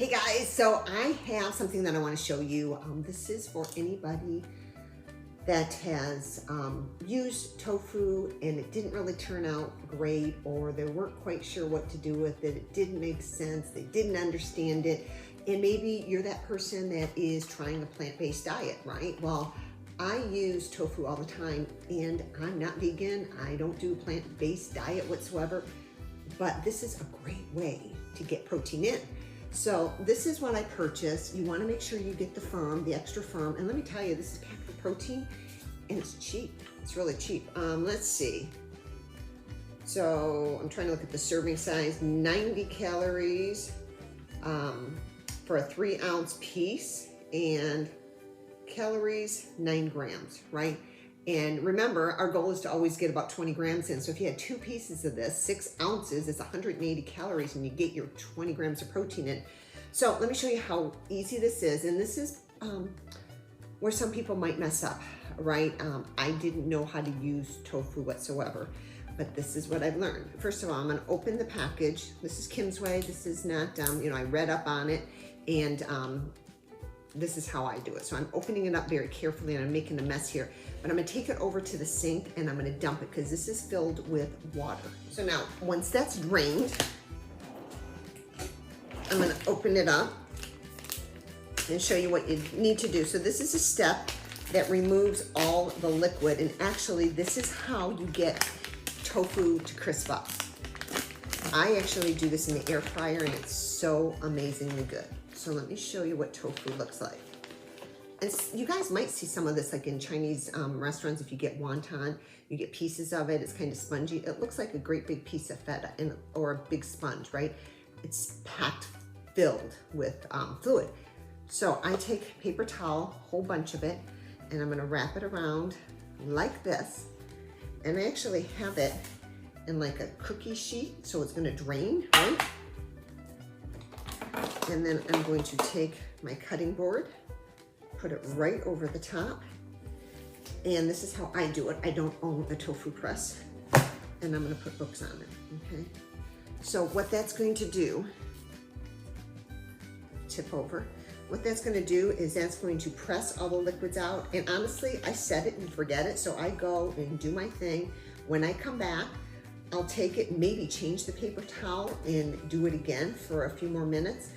Hey guys, so I have something that I want to show you. This is for anybody that has used tofu and it didn't really turn out great, or they weren't quite sure what to do with it. It didn't make sense. They didn't understand it. And maybe you're that person that is trying a plant-based diet, right? Well, I use tofu all the time and I'm not vegan. I don't do a plant-based diet whatsoever, but this is a great way to get protein in. So this is what I purchased. You want to make sure you get the firm, the extra firm. And let me tell you, this is packed with protein and it's cheap. It's really cheap. Let's see. So I'm trying to look at the serving size, 90 calories for a 3-ounce piece, and calories, 9 grams, right? And remember, our goal is to always get about 20 grams in. So if you had 2 pieces of this, 6 ounces is 180 calories and you get your 20 grams of protein in. So let me show you how easy this is. And this is where some people might mess up, right? I didn't know how to use tofu whatsoever, but this is what I've learned. First of all, I'm gonna open the package. This is Kim's way. This is not, I read up on it, and this is how I do it. So I'm opening it up very carefully and I'm making a mess here, but I'm gonna take it over to the sink and I'm gonna dump it because this is filled with water. So now, once that's drained, I'm gonna open it up and show you what you need to do. So this is a step that removes all the liquid, and actually this is how you get tofu to crisp up. I actually do this in the air fryer and it's so amazingly good. So let me show you what tofu looks like. And you guys might see some of this like in Chinese restaurants. If you get wonton, you get pieces of it. It's kind of spongy. It looks like a great big piece of feta or a big sponge, right? It's packed, filled with fluid. So I take paper towel, a whole bunch of it, and I'm gonna wrap it around like this. And I actually have it in like a cookie sheet, so it's gonna drain, right? And then I'm going to take my cutting board, put it right over the top. And this is how I do it. I don't own a tofu press. And I'm gonna put hooks on it, okay? So what that's going to do, tip over, what that's gonna do is that's going to press all the liquids out. And honestly, I set it and forget it. So I go and do my thing. When I come back, I'll take it, maybe change the paper towel and do it again for a few more minutes.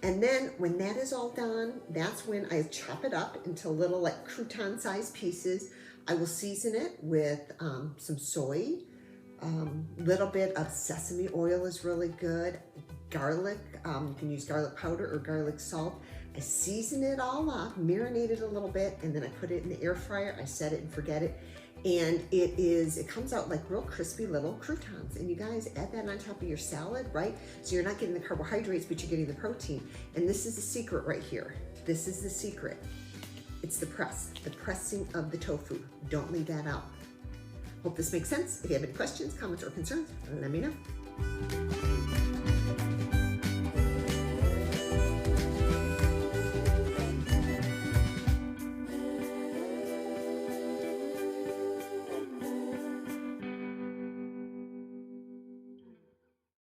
And then when that is all done, that's when I chop it up into little like crouton-sized pieces. I will season it with some soy, little bit of sesame oil is really good, garlic, you can use garlic powder or garlic salt. I season it all up, marinate it a little bit, and then I put it in the air fryer. I set it and forget it. And it comes out like real crispy little croutons. And you guys add that on top of your salad, right? So you're not getting the carbohydrates, but you're getting the protein. And this is the secret right here. This is the secret. It's the pressing of the tofu. Don't leave that out. Hope this makes sense. If you have any questions, comments, or concerns, let me know.